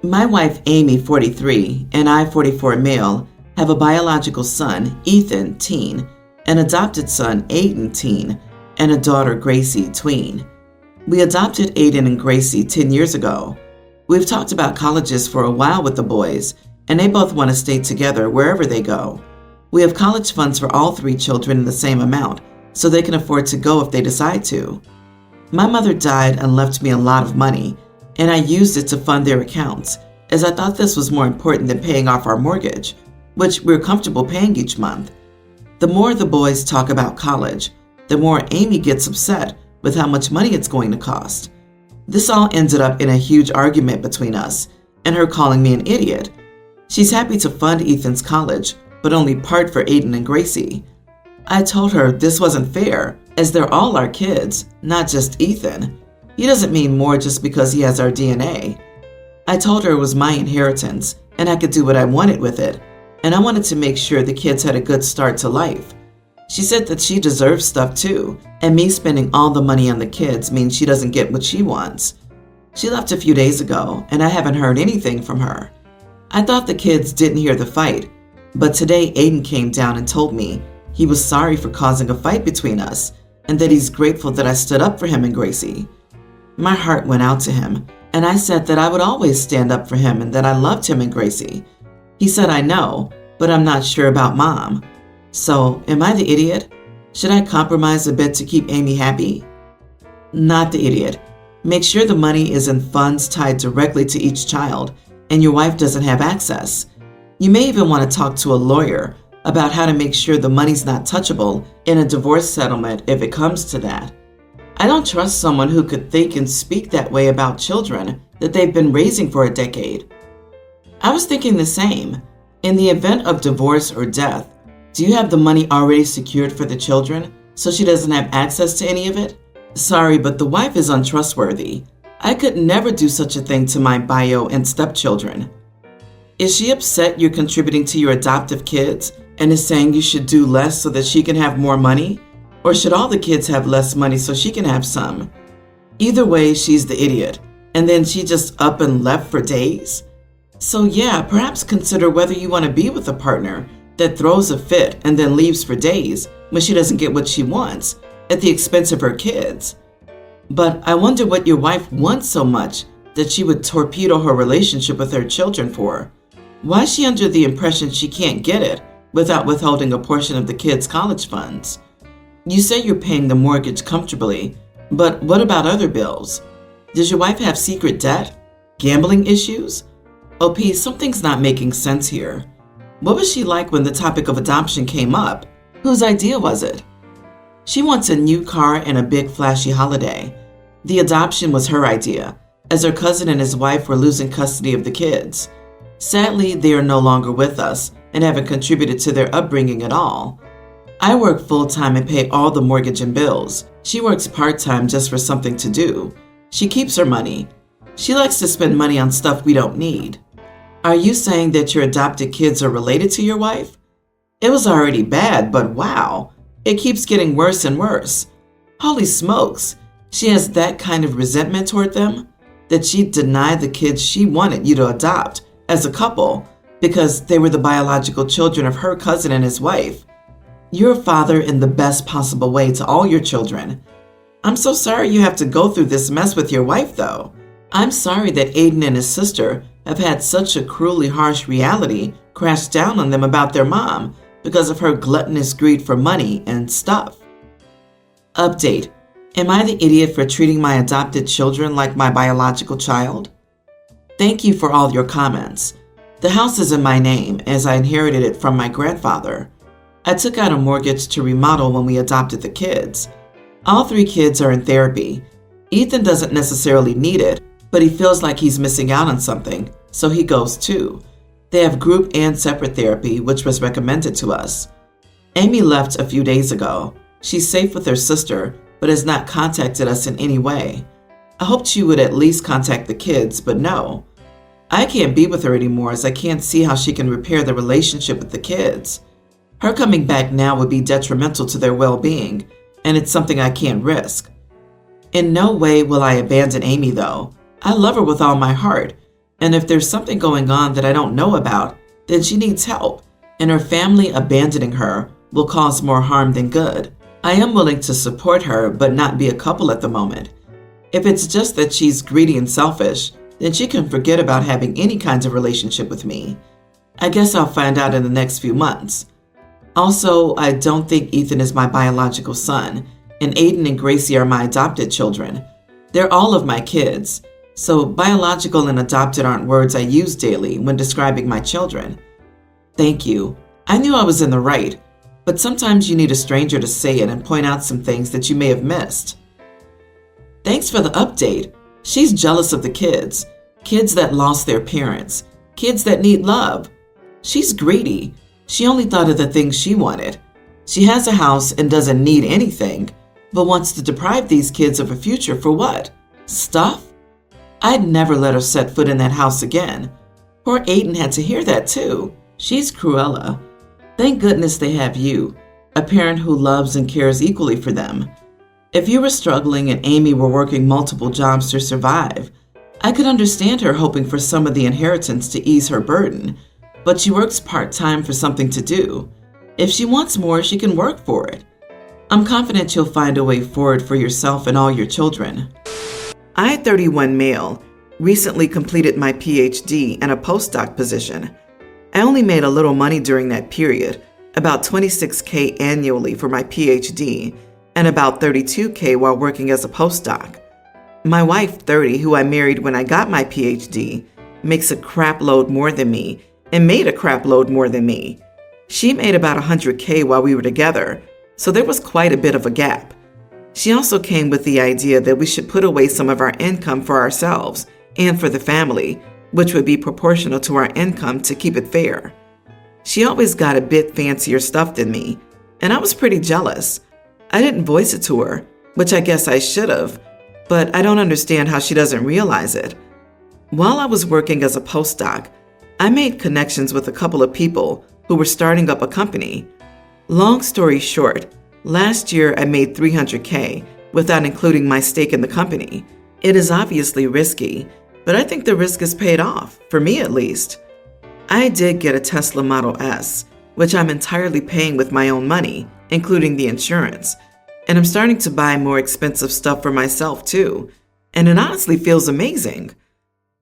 My wife, Amy, 43, and I, 44 male, have a biological son, Ethan, teen, an adopted son, Aiden, teen, and a daughter, Gracie, tween. We adopted Aiden and Gracie 10 years ago. We've talked about colleges for a while with the boys, and they both want to stay together wherever they go. We have college funds for all 3 children in the same amount, so they can afford to go if they decide to. My mother died and left me a lot of money, and I used it to fund their accounts, as I thought this was more important than paying off our mortgage, which we're comfortable paying each month. The more the boys talk about college, the more Amy gets upset with how much money it's going to cost. This all ended up in a huge argument between us, and her calling me an idiot. She's happy to fund Ethan's college, but only part for Aiden and Gracie. I told her this wasn't fair, as they're all our kids, not just Ethan. He doesn't mean more just because he has our DNA. I told her it was my inheritance, and I could do what I wanted with it, and I wanted to make sure the kids had a good start to life. She said that she deserves stuff too, and me spending all the money on the kids means she doesn't get what she wants. She left a few days ago, and I haven't heard anything from her. I thought the kids didn't hear the fight, but today Aiden came down and told me he was sorry for causing a fight between us, and that he's grateful that I stood up for him and Gracie. My heart went out to him, and I said that I would always stand up for him and that I loved him and Gracie. He said, I know, but I'm not sure about Mom. So, am I the idiot? Should I compromise a bit to keep Amy happy? Not the idiot. Make sure the money is in funds tied directly to each child, and your wife doesn't have access. You may even want to talk to a lawyer about how to make sure the money's not touchable in a divorce settlement if it comes to that. I don't trust someone who could think and speak that way about children that they've been raising for a decade. I was thinking the same. In the event of divorce or death, do you have the money already secured for the children so she doesn't have access to any of it? Sorry, but the wife is untrustworthy. I could never do such a thing to my bio and stepchildren. Is she upset you're contributing to your adoptive kids and is saying you should do less so that she can have more money? Or should all the kids have less money so she can have some? Either way, she's the idiot. And then she just up and left for days? So yeah, perhaps consider whether you want to be with a partner that throws a fit and then leaves for days when she doesn't get what she wants at the expense of her kids. But I wonder what your wife wants so much that she would torpedo her relationship with her children for. Why is she under the impression she can't get it without withholding a portion of the kids' college funds? You say you're paying the mortgage comfortably, but what about other bills? Does your wife have secret debt? Gambling issues? OP, something's not making sense here. What was she like when the topic of adoption came up? Whose idea was it? She wants a new car and a big flashy holiday. The adoption was her idea, as her cousin and his wife were losing custody of the kids. Sadly, they are no longer with us and haven't contributed to their upbringing at all. I work full-time and pay all the mortgage and bills. She works part-time just for something to do. She keeps her money. She likes to spend money on stuff we don't need. Are you saying that your adopted kids are related to your wife? It was already bad, but wow, it keeps getting worse and worse. Holy smokes, she has that kind of resentment toward them that she'd deny the kids she wanted you to adopt as a couple because they were the biological children of her cousin and his wife. You're a father in the best possible way to all your children. I'm so sorry you have to go through this mess with your wife, though. I'm sorry that Aiden and his sister have had such a cruelly harsh reality crash down on them about their mom because of her gluttonous greed for money and stuff. Update. Am I the idiot for treating my adopted children like my biological child? Thank you for all your comments. The house is in my name as I inherited it from my grandfather. I took out a mortgage to remodel when we adopted the kids. All 3 kids are in therapy. Ethan doesn't necessarily need it, but he feels like he's missing out on something, so he goes too. They have group and separate therapy, which was recommended to us. Amy left a few days ago. She's safe with her sister, but has not contacted us in any way. I hoped she would at least contact the kids, but no. I can't be with her anymore as I can't see how she can repair the relationship with the kids. Her coming back now would be detrimental to their well-being, and it's something I can't risk. In no way will I abandon Amy, though. I love her with all my heart. And if there's something going on that I don't know about, then she needs help, and her family abandoning her will cause more harm than good. I am willing to support her, but not be a couple at the moment. If it's just that she's greedy and selfish, then she can forget about having any kinds of relationship with me. I guess I'll find out in the next few months. Also, I don't think Ethan is my biological son, and Aiden and Gracie are my adopted children. They're all of my kids, so biological and adopted aren't words I use daily when describing my children. Thank you. I knew I was in the right, but sometimes you need a stranger to say it and point out some things that you may have missed. Thanks for the update. She's jealous of the kids that lost their parents, kids that need love. She's greedy. She only thought of the things she wanted. She has a house and doesn't need anything, but wants to deprive these kids of a future for what? Stuff? I'd never let her set foot in that house again. Poor Aiden had to hear that too. She's Cruella. Thank goodness they have you, a parent who loves and cares equally for them. If you were struggling and Amy were working multiple jobs to survive, I could understand her hoping for some of the inheritance to ease her burden, but she works part-time for something to do. If she wants more, she can work for it. I'm confident you'll find a way forward for yourself and all your children. I, 31 male, recently completed my PhD and a postdoc position. I only made a little money during that period, about $26,000 annually for my PhD and about $32,000 while working as a postdoc. My wife, 30, who I married when I got my PhD, makes a crap load more than me and made a crap load more than me. She made about $100,000 while we were together, so there was quite a bit of a gap. She also came with the idea that we should put away some of our income for ourselves and for the family, which would be proportional to our income to keep it fair. She always got a bit fancier stuff than me, and I was pretty jealous. I didn't voice it to her, which I guess I should have, but I don't understand how she doesn't realize it. While I was working as a postdoc, I made connections with a couple of people who were starting up a company. Long story short, last year I made $300,000 without including my stake in the company. It is obviously risky, but I think the risk is paid off, for me at least. I did get a Tesla Model S, which I'm entirely paying with my own money, including the insurance. And I'm starting to buy more expensive stuff for myself too, and it honestly feels amazing.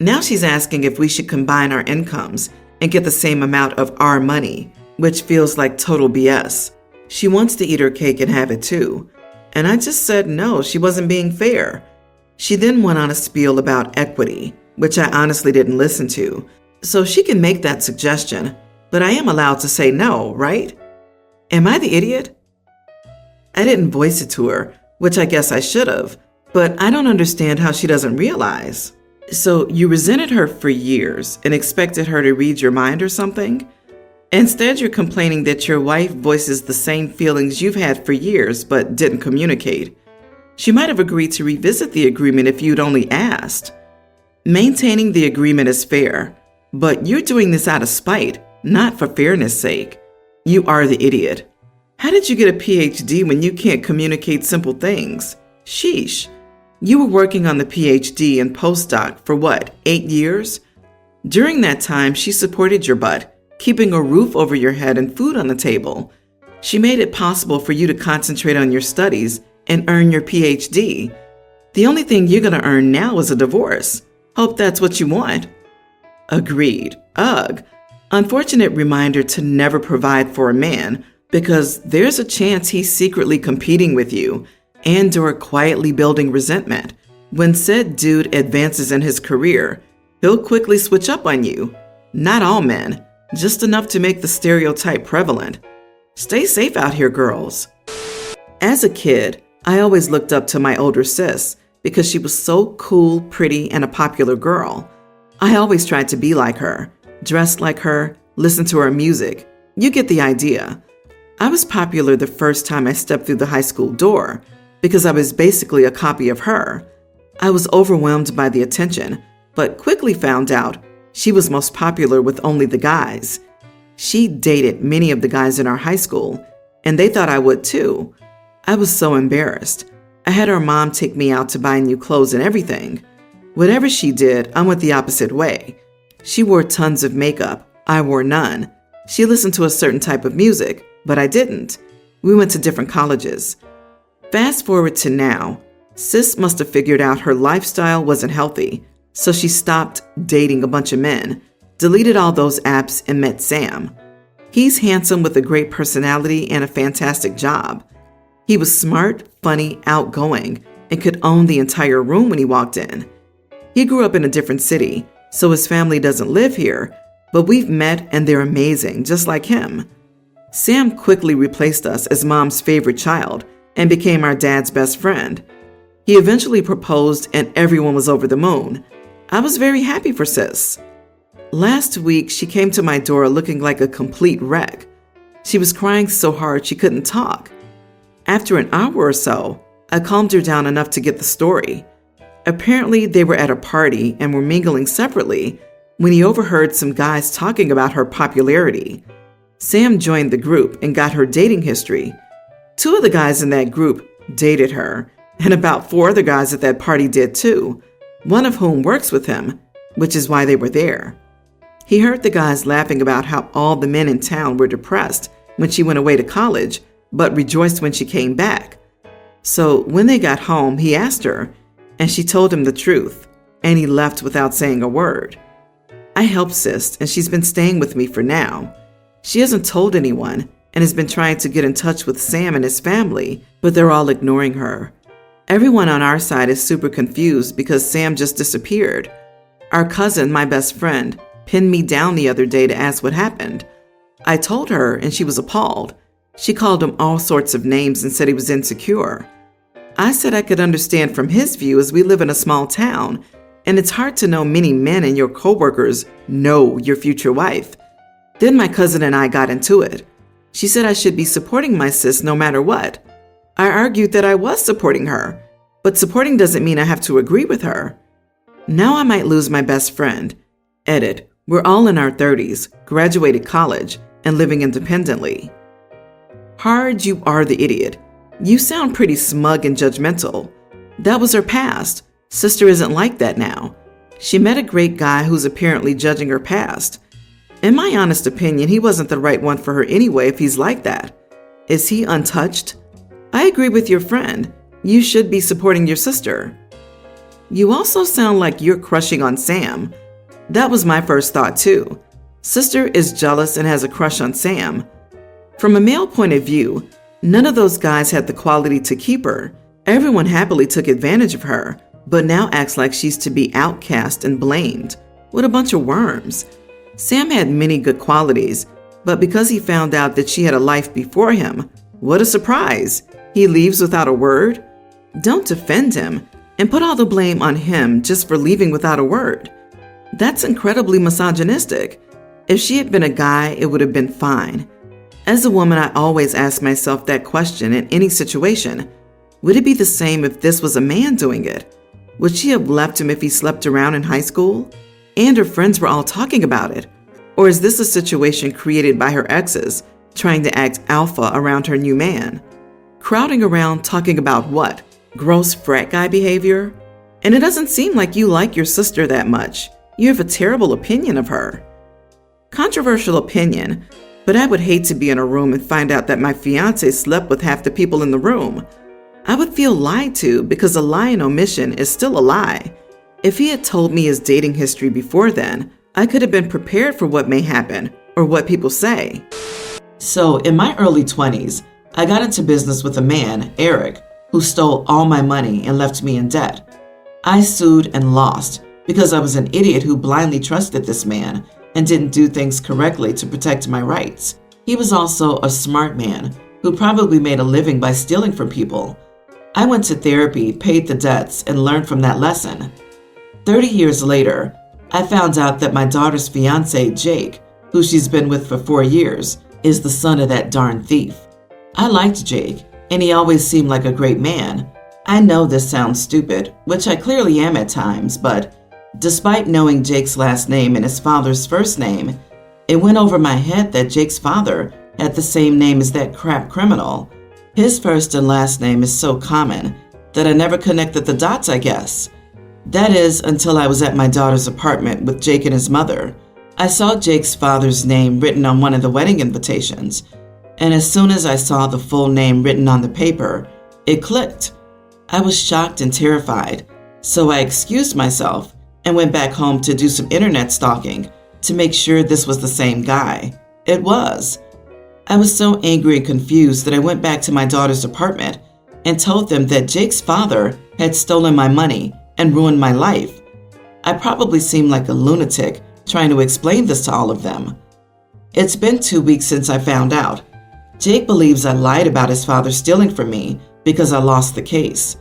Now she's asking if we should combine our incomes and get the same amount of our money, which feels like total BS. She wants to eat her cake and have it too, and I just said no, she wasn't being fair. She then went on a spiel about equity, which I honestly didn't listen to, so she can make that suggestion, but I am allowed to say no, right? Am I the idiot? I didn't voice it to her, which I guess I should have, but I don't understand how she doesn't realize. So you resented her for years and expected her to read your mind or something? Instead, you're complaining that your wife voices the same feelings you've had for years but didn't communicate. She might have agreed to revisit the agreement if you'd only asked. Maintaining the agreement is fair, but you're doing this out of spite, not for fairness' sake. You are the idiot. How did you get a PhD when you can't communicate simple things? Sheesh. You were working on the PhD and postdoc for what, 8 years? During that time, she supported your butt, keeping a roof over your head and food on the table. She made it possible for you to concentrate on your studies and earn your PhD. The only thing you're going to earn now is a divorce. Hope that's what you want. Agreed. Ugh. Unfortunate reminder to never provide for a man, because there's a chance he's secretly competing with you and/or quietly building resentment. When said dude advances in his career, he'll quickly switch up on you. Not all men, just enough to make the stereotype prevalent. Stay safe out here, girls. As a kid, I always looked up to my older sis because she was so cool, pretty, and a popular girl. I always tried to be like her, dress like her, listen to her music. You get the idea. I was popular the first time I stepped through the high school door because I was basically a copy of her. I was overwhelmed by the attention, but quickly found out she was most popular with only the guys. She dated many of the guys in our high school, and they thought I would too. I was so embarrassed. I had her mom take me out to buy new clothes and everything. Whatever she did, I went the opposite way. She wore tons of makeup. I wore none. She listened to a certain type of music, but I didn't. We went to different colleges. Fast forward to now. Sis must have figured out her lifestyle wasn't healthy, so she stopped dating a bunch of men, deleted all those apps, and met Sam. He's handsome with a great personality and a fantastic job. He was smart, funny, outgoing, and could own the entire room when he walked in. He grew up in a different city, so his family doesn't live here, but we've met and they're amazing, just like him. Sam quickly replaced us as Mom's favorite child and became our dad's best friend. He eventually proposed and everyone was over the moon. I was very happy for Sis. Last week, she came to my door looking like a complete wreck. She was crying so hard she couldn't talk. After an hour or so, I calmed her down enough to get the story. Apparently, they were at a party and were mingling separately when he overheard some guys talking about her popularity. Sam joined the group and got her dating history. 2 of the guys in that group dated her, and about 4 other guys at that party did too, one of whom works with him, which is why they were there. He heard the guys laughing about how all the men in town were depressed when she went away to college, but rejoiced when she came back. So when they got home, he asked her, and she told him the truth, and he left without saying a word. I helped Sis, and she's been staying with me for now. She hasn't told anyone and has been trying to get in touch with Sam and his family, but they're all ignoring her. Everyone on our side is super confused because Sam just disappeared. Our cousin, my best friend, pinned me down the other day to ask what happened. I told her, and she was appalled. She called him all sorts of names and said he was insecure. I said I could understand from his view as we live in a small town, and it's hard to know many men and your coworkers know your future wife. Then my cousin and I got into it. She said I should be supporting my sis no matter what. I argued that I was supporting her, but supporting doesn't mean I have to agree with her. Now I might lose my best friend. Edit. We're all in our 30s, graduated college, and living independently. Hard, you are the idiot. You sound pretty smug and judgmental. That was her past. Sister isn't like that now. She met a great guy who's apparently judging her past. In my honest opinion, he wasn't the right one for her anyway if he's like that. Is he untouched? I agree with your friend. You should be supporting your sister. You also sound like you're crushing on Sam. That was my first thought too. Sister is jealous and has a crush on Sam. From a male point of view, none of those guys had the quality to keep her. Everyone happily took advantage of her, but now acts like she's to be outcast and blamed. What a bunch of worms. Sam had many good qualities, but because he found out that she had a life before him, what a surprise. He leaves without a word? Don't defend him and put all the blame on him just for leaving without a word. That's incredibly misogynistic. If she had been a guy, it would have been fine. As a woman, I always ask myself that question in any situation. Would it be the same if this was a man doing it? Would she have left him if he slept around in high school? And her friends were all talking about it? Or is this a situation created by her exes, trying to act alpha around her new man? Crowding around talking about what? Gross frat guy behavior? And it doesn't seem like you like your sister that much. You have a terrible opinion of her. Controversial opinion, but I would hate to be in a room and find out that my fiancé slept with half the people in the room. I would feel lied to because a lie and omission is still a lie. If he had told me his dating history before then, I could have been prepared for what may happen or what people say. So in my early 20s, I got into business with a man, Eric, who stole all my money and left me in debt. I sued and lost because I was an idiot who blindly trusted this man and didn't do things correctly to protect my rights. He was also a smart man who probably made a living by stealing from people. I went to therapy, paid the debts, and learned from that lesson. 30 years later, I found out that my daughter's fiancé, Jake, who she's been with for 4 years, is the son of that darn thief. I liked Jake, and he always seemed like a great man. I know this sounds stupid, which I clearly am at times, but despite knowing Jake's last name and his father's first name, it went over my head that Jake's father had the same name as that crap criminal. His first and last name is so common that I never connected the dots, I guess. That is, until I was at my daughter's apartment with Jake and his mother. I saw Jake's father's name written on one of the wedding invitations, and as soon as I saw the full name written on the paper, it clicked. I was shocked and terrified, so I excused myself and went back home to do some internet stalking to make sure this was the same guy. It was. I was so angry and confused that I went back to my daughter's apartment and told them that Jake's father had stolen my money and ruined my life. I probably seemed like a lunatic trying to explain this to all of them. It's been 2 weeks since I found out. Jake believes I lied about his father stealing from me because I lost the case.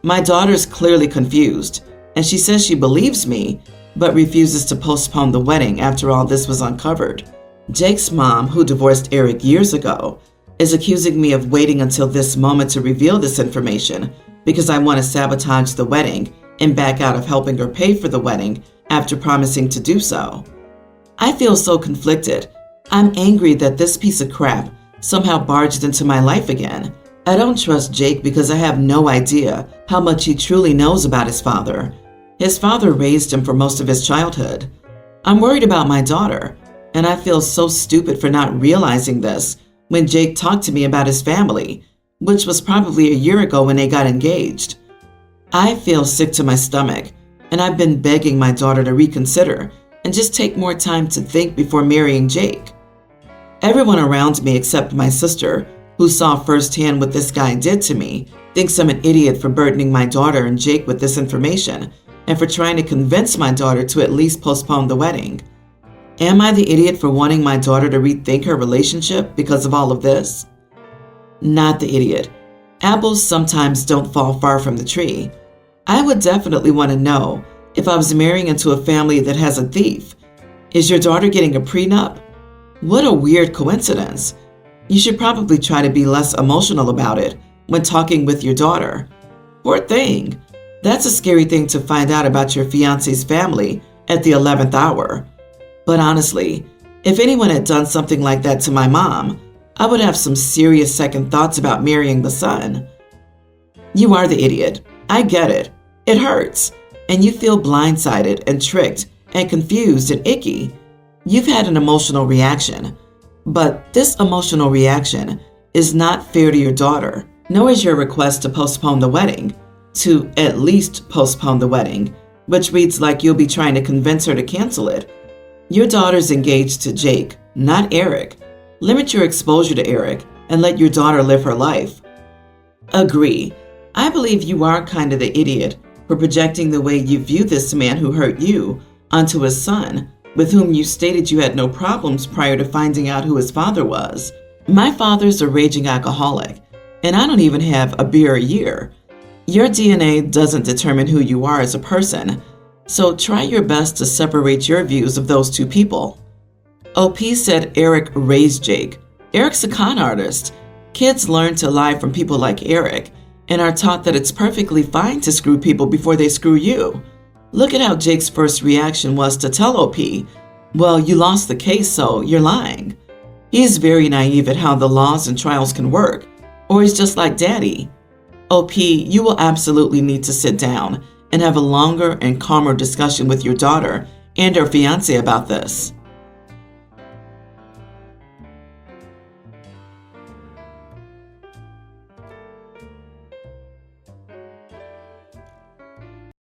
My daughter's clearly confused, and she says she believes me, but refuses to postpone the wedding after all this was uncovered. Jake's mom, who divorced Eric years ago, is accusing me of waiting until this moment to reveal this information because I want to sabotage the wedding and back out of helping her pay for the wedding after promising to do so. I feel so conflicted. I'm angry that this piece of crap somehow barged into my life again. I don't trust Jake because I have no idea how much he truly knows about his father. His father raised him for most of his childhood. I'm worried about my daughter, and I feel so stupid for not realizing this when Jake talked to me about his family, which was probably a year ago when they got engaged. I feel sick to my stomach, and I've been begging my daughter to reconsider and just take more time to think before marrying Jake. Everyone around me except my sister, who saw firsthand what this guy did to me, thinks I'm an idiot for burdening my daughter and Jake with this information and for trying to convince my daughter to at least postpone the wedding. Am I the idiot for wanting my daughter to rethink her relationship because of all of this? Not the idiot. Apples sometimes don't fall far from the tree. I would definitely want to know if I was marrying into a family that has a thief. Is your daughter getting a prenup? What a weird coincidence. You should probably try to be less emotional about it when talking with your daughter. Poor thing. That's a scary thing to find out about your fiancé's family at the 11th hour. But honestly, if anyone had done something like that to my mom, I would have some serious second thoughts about marrying the son. You are the idiot. I get it. It hurts. And you feel blindsided and tricked and confused and icky. You've had an emotional reaction. But this emotional reaction is not fair to your daughter, nor is your request to postpone the wedding, to at least postpone the wedding, which reads like you'll be trying to convince her to cancel it. Your daughter's engaged to Jake, not Eric. Limit your exposure to Eric and let your daughter live her life. Agree. I believe you are kind of the idiot for projecting the way you view this man who hurt you onto his son, with whom you stated you had no problems prior to finding out who his father was. My father's a raging alcoholic, and I don't even have a beer a year. Your DNA doesn't determine who you are as a person, so try your best to separate your views of those two people. OP said Eric raised Jake. Eric's a con artist. Kids learn to lie from people like Eric and are taught that it's perfectly fine to screw people before they screw you. Look at how Jake's first reaction was to tell OP, well, you lost the case, so you're lying. He's very naive at how the laws and trials can work, or he's just like Daddy. OP, you will absolutely need to sit down and have a longer and calmer discussion with your daughter and her fiancé about this.